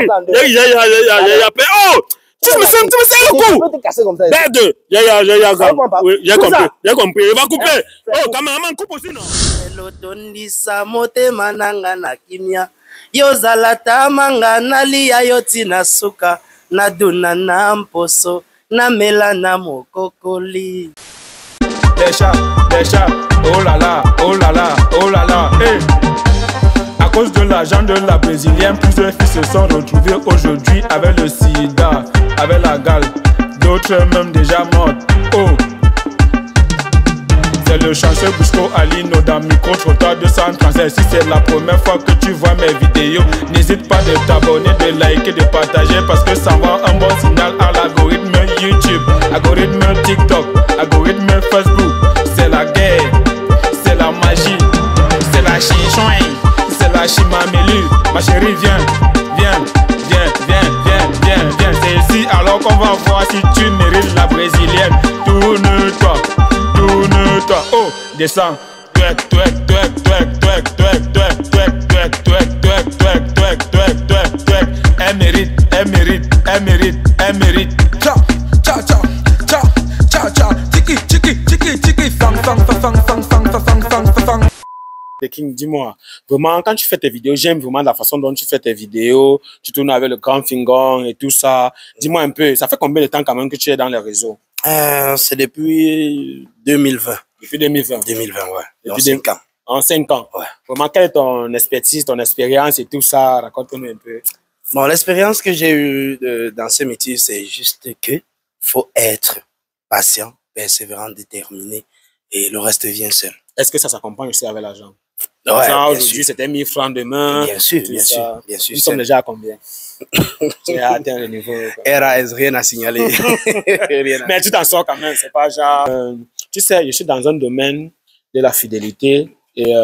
Oh! Tu me sens un coup! Bête! J'ai compris. Il va couper. Oh, cameraman, coupe aussi, non? Elotondisa motema nanga na kimia. Yozala tamanga nalia yoti na suka. Naduna na mposo. Namela na mokokoli. Des chats, oh là là, oh là là, oh là là, hey. À cause de l'argent de la brésilienne, plusieurs filles se sont retrouvées aujourd'hui avec le sida, avec la gale, d'autres même déjà mortes. Oh, c'est le chanceux Busco Alino dans micro-trottoir 236. Si c'est la première fois que tu vois mes vidéos, n'hésite pas de t'abonner, de liker, de partager, parce que ça envoie un bon signal à l'algorithme YouTube, algorithme TikTok, algorithme Facebook. C'est la guerre, c'est la magie, c'est la chichouin, c'est la chimamelu. Ma chérie, viens. C'est ici alors qu'on va voir si tu mérites la brésilienne. Tourne-toi. Oh, descends. Elle mérite. Ciao. Tiki. Fang. The King, dis-moi, vraiment, quand tu fais tes vidéos, j'aime vraiment la façon dont tu fais tes vidéos, tu tournes avec le grand finger et tout ça. Dis-moi un peu, ça fait combien de temps quand même que tu es dans les réseaux? C'est depuis 2020. Depuis 2020? 2020, ouais. Depuis 5 ans. En 5 ans? Ouais. Vraiment, quelle est ton expertise, ton expérience et tout ça? Raconte-nous un peu. Bon, l'expérience que j'ai eue dans ce métier, c'est juste que faut être patient, persévérant, déterminé, et le reste vient seul. Est-ce que ça s'accompagne aussi avec l'argent? Ouais, aujourd'hui, c'était 1000 francs demain. Bien sûr. Nous sommes déjà à combien? Tu as atteint le niveau. RAS, rien à signaler. Mais tu t'en sors quand même, c'est pas genre. Tu sais, je suis dans un domaine de la fidélité et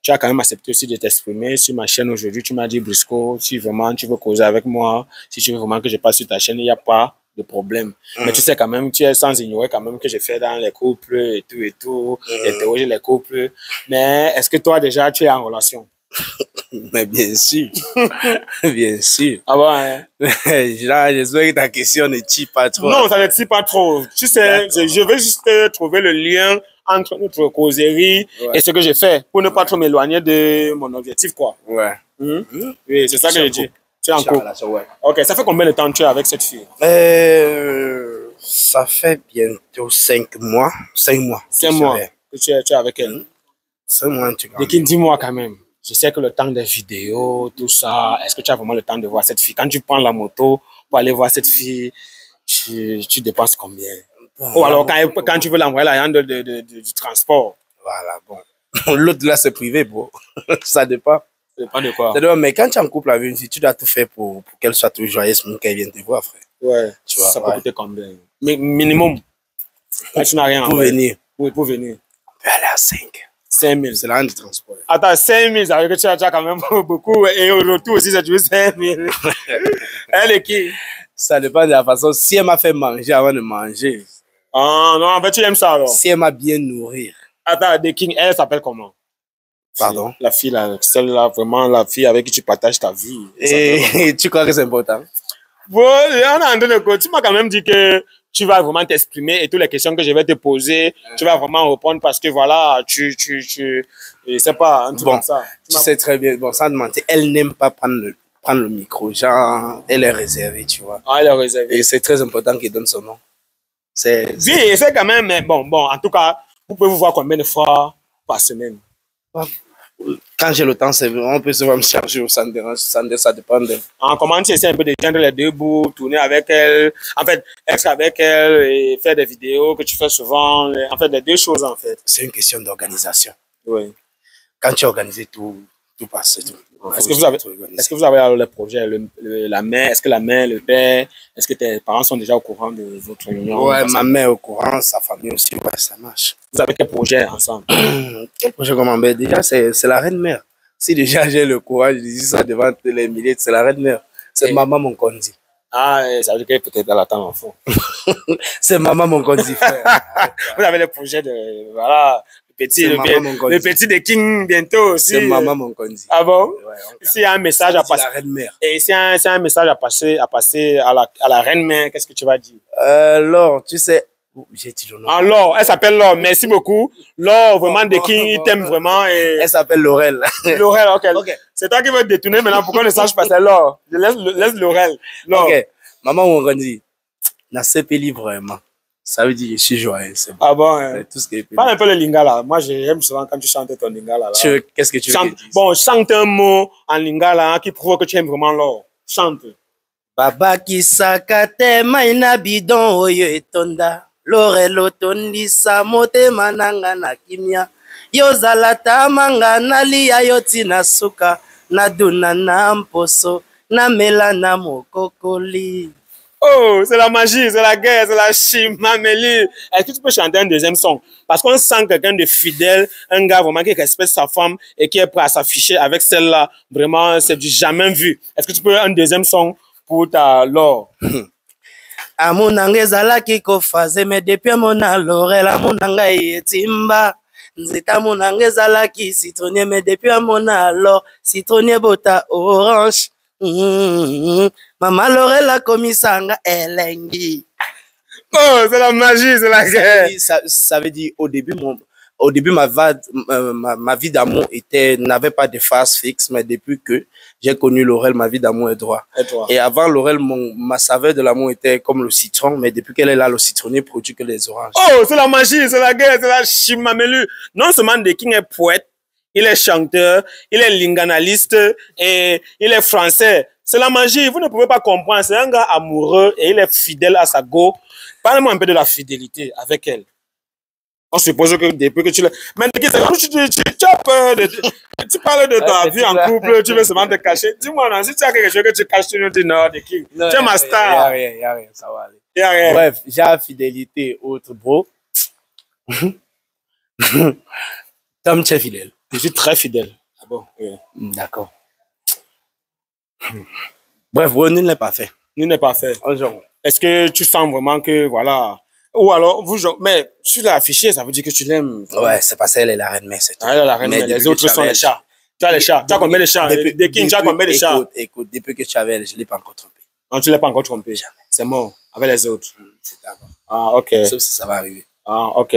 tu as quand même accepté aussi de t'exprimer sur ma chaîne aujourd'hui. Tu m'as dit, Brusco, si vraiment tu veux causer avec moi, si tu veux vraiment que je passe sur ta chaîne, il n'y a pas de problème. Mais tu sais quand même, tu es sans ignorer quand même que je fais dans les couples et tout, interroger les couples. Mais est-ce que toi déjà tu es en relation? Mais bien sûr. Bien sûr. Ah bon, hein? J'espère que ta question ne tire pas trop. Non, ça ne tire pas trop. Tu sais, je veux juste trouver le lien entre notre causerie et ce que j'ai fait pour ne pas trop m'éloigner de mon objectif, quoi. Ouais. Oui, c'est ça que j'ai dit. Tu es en couple. Ouais. Ok, ça fait combien de temps que tu es avec cette fille? Ça fait bientôt 5 mois. 5 mois. 5 mois que tu es avec elle. 5 mois, tu vois. Dis-moi quand même. Je sais que le temps des vidéos, tout ça, est-ce que tu as vraiment le temps de voir cette fille? Quand tu prends la moto pour aller voir cette fille, tu dépenses combien? Ou alors quand tu veux l'envoyer l'argent du transport? Voilà, bon. L'autre là, c'est privé, bro. Ça dépend. Ça dépend de quoi? Mais quand tu es en couple avec une fille, tu dois tout faire pour qu'elle soit toujours joyeuse, pour qu'elle vienne te voir, frère. Ouais. Tu vois, ça peut coûter combien? Minimum. Quand tu n'as rien pour venir. Oui, pour venir. On peut aller à 5. 5 000. C'est l'argent du transport. Attends, 5 000, ça veut dire que tu as quand même beaucoup. Et au retour aussi, ça tu veux 5 000. Elle est qui? Ça dépend de la façon. Si elle m'a fait manger avant de manger. Ah non, en fait, tu aimes ça alors? Si elle m'a bien nourrir. Attends, The King, elle s'appelle comment? Pardon? La fille là, celle-là, vraiment la fille avec qui tu partages ta vie. Et tu crois que c'est important? Bon, on a entendu que tu m'as quand même dit que tu vas vraiment t'exprimer et toutes les questions que je vais te poser, tu vas vraiment répondre parce que voilà, je sais pas, un truc bon, comme ça. Tu sais très bien, bon, sans demander, elle n'aime pas prendre le micro, genre, elle est réservée, tu vois. Ah, elle est réservée. Et c'est très important qu'elle donne son nom. Oui, c'est quand même, mais bon, en tout cas, vous pouvez vous voir combien de fois par semaine? Quand j'ai le temps, c'est vrai, on peut se voir me charger ou ça me dérange, ça dépend d'elle. Comment tu essaies un peu de joindre les deux bouts, tourner avec elle, en fait, être avec elle et faire des vidéos que tu fais souvent, en fait, les deux choses en fait. C'est une question d'organisation. Oui. Quand tu as organisé tout passe. Est-ce que vous avez alors le projet, la mère, est-ce que la mère, le père, est-ce que tes parents sont déjà au courant de votre réunion? Ouais, ma mère est au courant, sa famille aussi, ouais, ça marche. Vous avez quel projet ensemble? Quel projet comment? Ben déjà, c'est la reine-mère. Si déjà j'ai le courage de dire ça devant les milliers, c'est la reine-mère. C'est maman mon condi. Ah, ça veut dire qu'elle peut-être dans temps enfant. C'est maman mon condi, frère. Vous avez le projet de, voilà, petit, le petit de King bientôt aussi. C'est Maman Monkondi. Ah bon? Ouais, S'il y a un message à passer. La reine mère. Et s'il y a un message à passer à la reine mère, qu'est-ce que tu vas dire? Laure, tu sais, j'ai dit le nom. Ah, Laure, elle s'appelle Laure, merci beaucoup. Laure, vraiment, de King, il t'aime vraiment. Et... Elle s'appelle Laurel. Laurel, ok. C'est toi qui veux te détourner maintenant, pourquoi ne sache pas c'est Laure? Je laisse Laurel. Laure. Ok, Maman Monkondi, n'a pas vraiment. Ça veut dire que je suis joyeux. Bon. Ah bon? Tout ce qui est parle un peu le lingala. Moi, j'aime souvent quand tu chantes ton lingala. Qu'est-ce que tu veux que je dise? Bon, chante un mot en lingala qui prouve que tu aimes vraiment Laure. Chante. Baba kisakate maina bidon oyo etonda. Laurel otondisa motema nanga na kimia. Yozala tamanga nalia yoti na suka. Naduna na mposo. Namela na mokokoli. Oh, c'est la magie, c'est la guerre, c'est la chimamélie. Est-ce que tu peux chanter un deuxième son? Parce qu'on sent quelqu'un de fidèle, un gars vraiment qui respecte sa femme et qui est prêt à s'afficher avec celle-là. Vraiment, c'est du jamais vu. Est-ce que tu peux un deuxième son pour ta Laure? Amunanga ezalaki kofaze mais depuis mona Laurel amunanga etimba. Nzeta munanga ezalaki citronnier mais depuis mona Laure citronnier bota orange. Maman Laurel a commis sanga elengi. Oh, c'est la magie, c'est la guerre. Ça veut dire au début ma vie d'amour n'avait pas de phase fixe, mais depuis que j'ai connu Laurel, ma vie d'amour est droit. Et avant Laurel, ma saveur de l'amour était comme le citron, mais depuis qu'elle est là, le citronnier produit que les oranges. Oh, c'est la magie, c'est la guerre, c'est la chimamelu. Non seulement De King est poète, il est chanteur, il est linganaliste et il est français. C'est la magie, vous ne pouvez pas comprendre. C'est un gars amoureux et il est fidèle à sa go. Parle-moi un peu de la fidélité avec elle. On suppose que depuis que tu l'as... Mais tu as peur de... Tu parles de ta vie en couple, tu veux seulement te cacher. Dis-moi, non, si tu as quelque chose que tu caches, tu nous dis non, De King. Tu es ma star. Il n'y a rien, ça va aller. Y a rien. Bref, j'ai la fidélité autre, bro. Tom, tu es fidèle. Je suis très fidèle. Ah bon? Oui. D'accord. Bref, nul n'est pas fait. Nul n'est pas fait. Est-ce que tu sens vraiment que, voilà... Ou alors, mais tu l'as affiché, ça veut dire que tu l'aimes. Ouais, c'est parce qu'elle est la reine mère, c'est tout. Elle est la reine mère, les autres sont les chats. Tu as les chats. Tu as combien de chats? De King, tu as combien de chats? Écoute, depuis que tu avais elle, je ne l'ai pas encore trompé. Non, tu ne l'as pas encore trompé. Jamais. C'est mort. Avec les autres. C'est d'accord. Ah, ok. Sauf si ça va arriver. Ah, ok.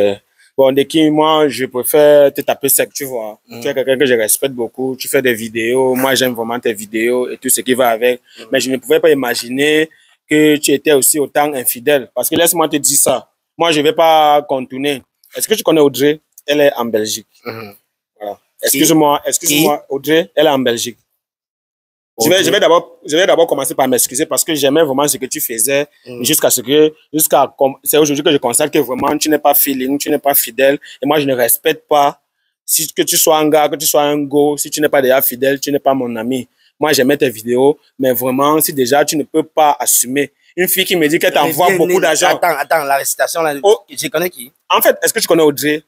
Bon, De King, moi, je préfère te taper sec, tu vois. Tu es quelqu'un que je respecte beaucoup. Tu fais des vidéos. Moi, j'aime vraiment tes vidéos et tout ce qui va avec. Mais je ne pouvais pas imaginer que tu étais aussi autant infidèle. Parce que laisse-moi te dire ça. Moi, je ne vais pas contourner. Est-ce que tu connais Audrey? Elle est en Belgique. Voilà. Excuse-moi, Audrey, elle est en Belgique. Je vais d'abord commencer par m'excuser parce que j'aimais vraiment ce que tu faisais c'est aujourd'hui que je constate que vraiment tu n'es pas feeling, tu n'es pas fidèle et moi je ne respecte pas que tu sois un gars, que tu sois un go, si tu n'es pas déjà fidèle, tu n'es pas mon ami. Moi j'aimais tes vidéos, mais vraiment si déjà tu ne peux pas assumer une fille qui me dit qu'elle t'envoie beaucoup d'argent. Attends, la récitation là, je connais qui? En fait, est-ce que tu connais Audrey?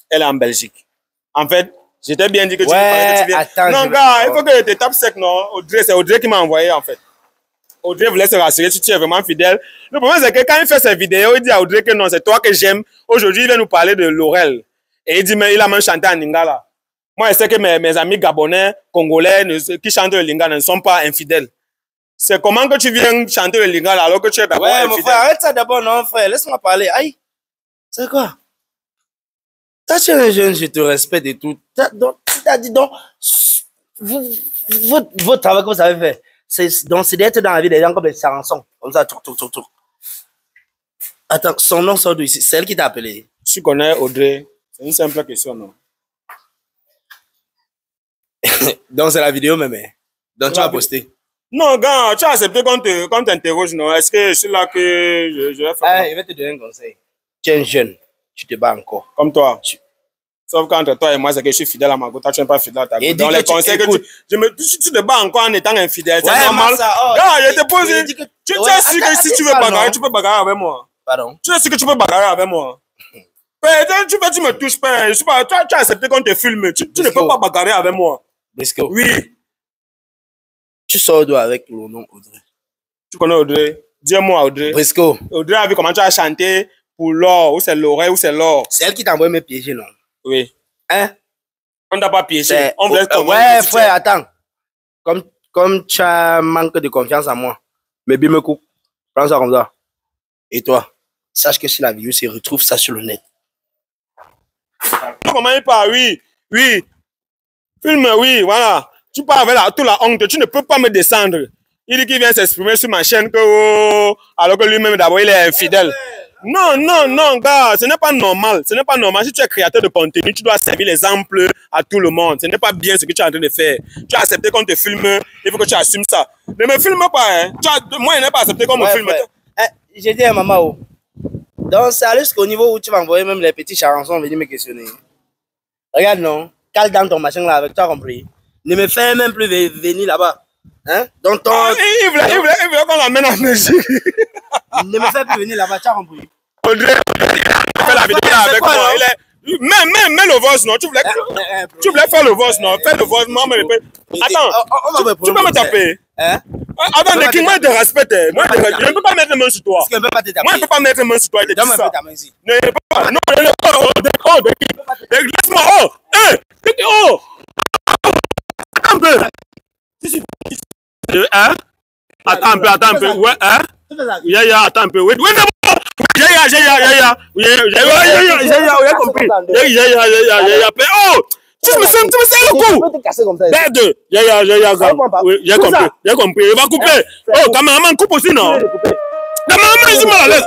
Elle est en Belgique. En fait, je t'ai bien dit que tu viens. Attends, non, gars, il faut que tu tapes sec, non? Audrey, c'est Audrey qui m'a envoyé, en fait. Audrey voulait se rassurer si tu es vraiment fidèle. Le problème, c'est que quand il fait ses vidéos, il dit à Audrey que non, c'est toi que j'aime. Aujourd'hui, il vient nous parler de Laurel. Et il dit, mais il a même chanté en lingala. Moi, je sais que mes amis gabonais, congolais, qui chantent le lingala ne sont pas infidèles. C'est comment que tu viens chanter le lingala alors que tu es d'abord infidèle? Ouais, mon frère, arrête ça d'abord, non, frère. Laisse-moi parler. Aïe. C'est quoi? Toi, tu es un jeune, je te respecte et tout. T'as dit donc, votre travail que vous avez fait, c'est d'être dans la vie des gens comme des chansons. Comme ça, tour. Attends, son nom sort d'où ici? C'est elle qui t'a appelé. Tu connais Audrey? C'est une simple question, non? Donc, c'est la vidéo même. Donc, tu as posté. Non, gars, tu as accepté qu'on t'interroge, non? Est-ce que c'est là que je vais faire? Je vais te donner un conseil. Tu es un jeune, tu te bats encore. Comme toi. Sauf qu'entre toi et moi, c'est que je suis fidèle à ma go, toi, tu n'es pas fidèle à ta go. Dans les conseils que tu te bats encore en étant infidèle, c'est normal. Gars, je te pose, tu es sûr que si tu veux bagarrer, tu peux bagarrer avec moi. Pardon? Tu es sûr que tu peux bagarrer avec moi? Tu me touches pas. Tu as accepté qu'on te filme. Tu ne peux pas bagarrer avec moi. Brisco. Oui. Tu sors d'où avec le nom Audrey? Tu connais Audrey? Dis-moi Audrey. Brisco. Audrey a vu comment tu as chanté pour l'or, ou c'est l'oreille, ou c'est l'or. C'est elle qui t'a envoyé mes piégés, non? Oui. Hein? On t'a pas piégé. On voulait ouais, frère, attends. Comme tu as manque de confiance en moi, mais bien me coupe. Prends ça comme ça. Et toi, sache que si la vidéo se retrouve ça sur le net. Comment il parle? Oui, oui. Filme, oui, voilà. Tu parles avec toute la honte. Tu ne peux pas me descendre. Il dit qu'il vient s'exprimer sur ma chaîne alors que lui-même d'abord il est infidèle. Non, non, non, gars, ce n'est pas normal. Ce n'est pas normal. Si tu es créateur de contenu, tu dois servir l'exemple à tout le monde. Ce n'est pas bien ce que tu es en train de faire. Tu as accepté qu'on te filme, il faut que tu assumes ça. Ne me filme pas, hein. Moi, je n'ai pas accepté qu'on me filme. J'ai dit à maman, donc c'est aller jusqu'au niveau où tu vas envoyer même les petits charançons venir me questionner. Regarde, non, cale dans ton machin là avec toi, compris. Ne me fais même plus venir là-bas. Hein? Donc ton... il voulait qu'on l'emmène en Belgique. Ne me fais plus venir là-bas, tu as compris. Audrey, fait la vidéo avec moi. Mets le voice, non? Tu voulais faire le voice, non? Fais le voice, moi, attends, tu peux me taper? Hein? Attends, le King, moi, je te respecte. Moi, je ne peux pas mettre les mains sur toi. Moi, je ne peux pas mettre les mains sur toi. Donne-moi ta main ici. Non, laisse-moi. Oh! Attends un peu. Hein? Attends un peu. Ouais, hein? Yeah, attends un peu. Wait, yeah, compris. Oh! Tu me sens le coup. Tu peux te casser comme ça. Bête. J'ai compris. Il va couper. Oh, cameraman coupe aussi, non? Cameraman, il est mal à l'aise.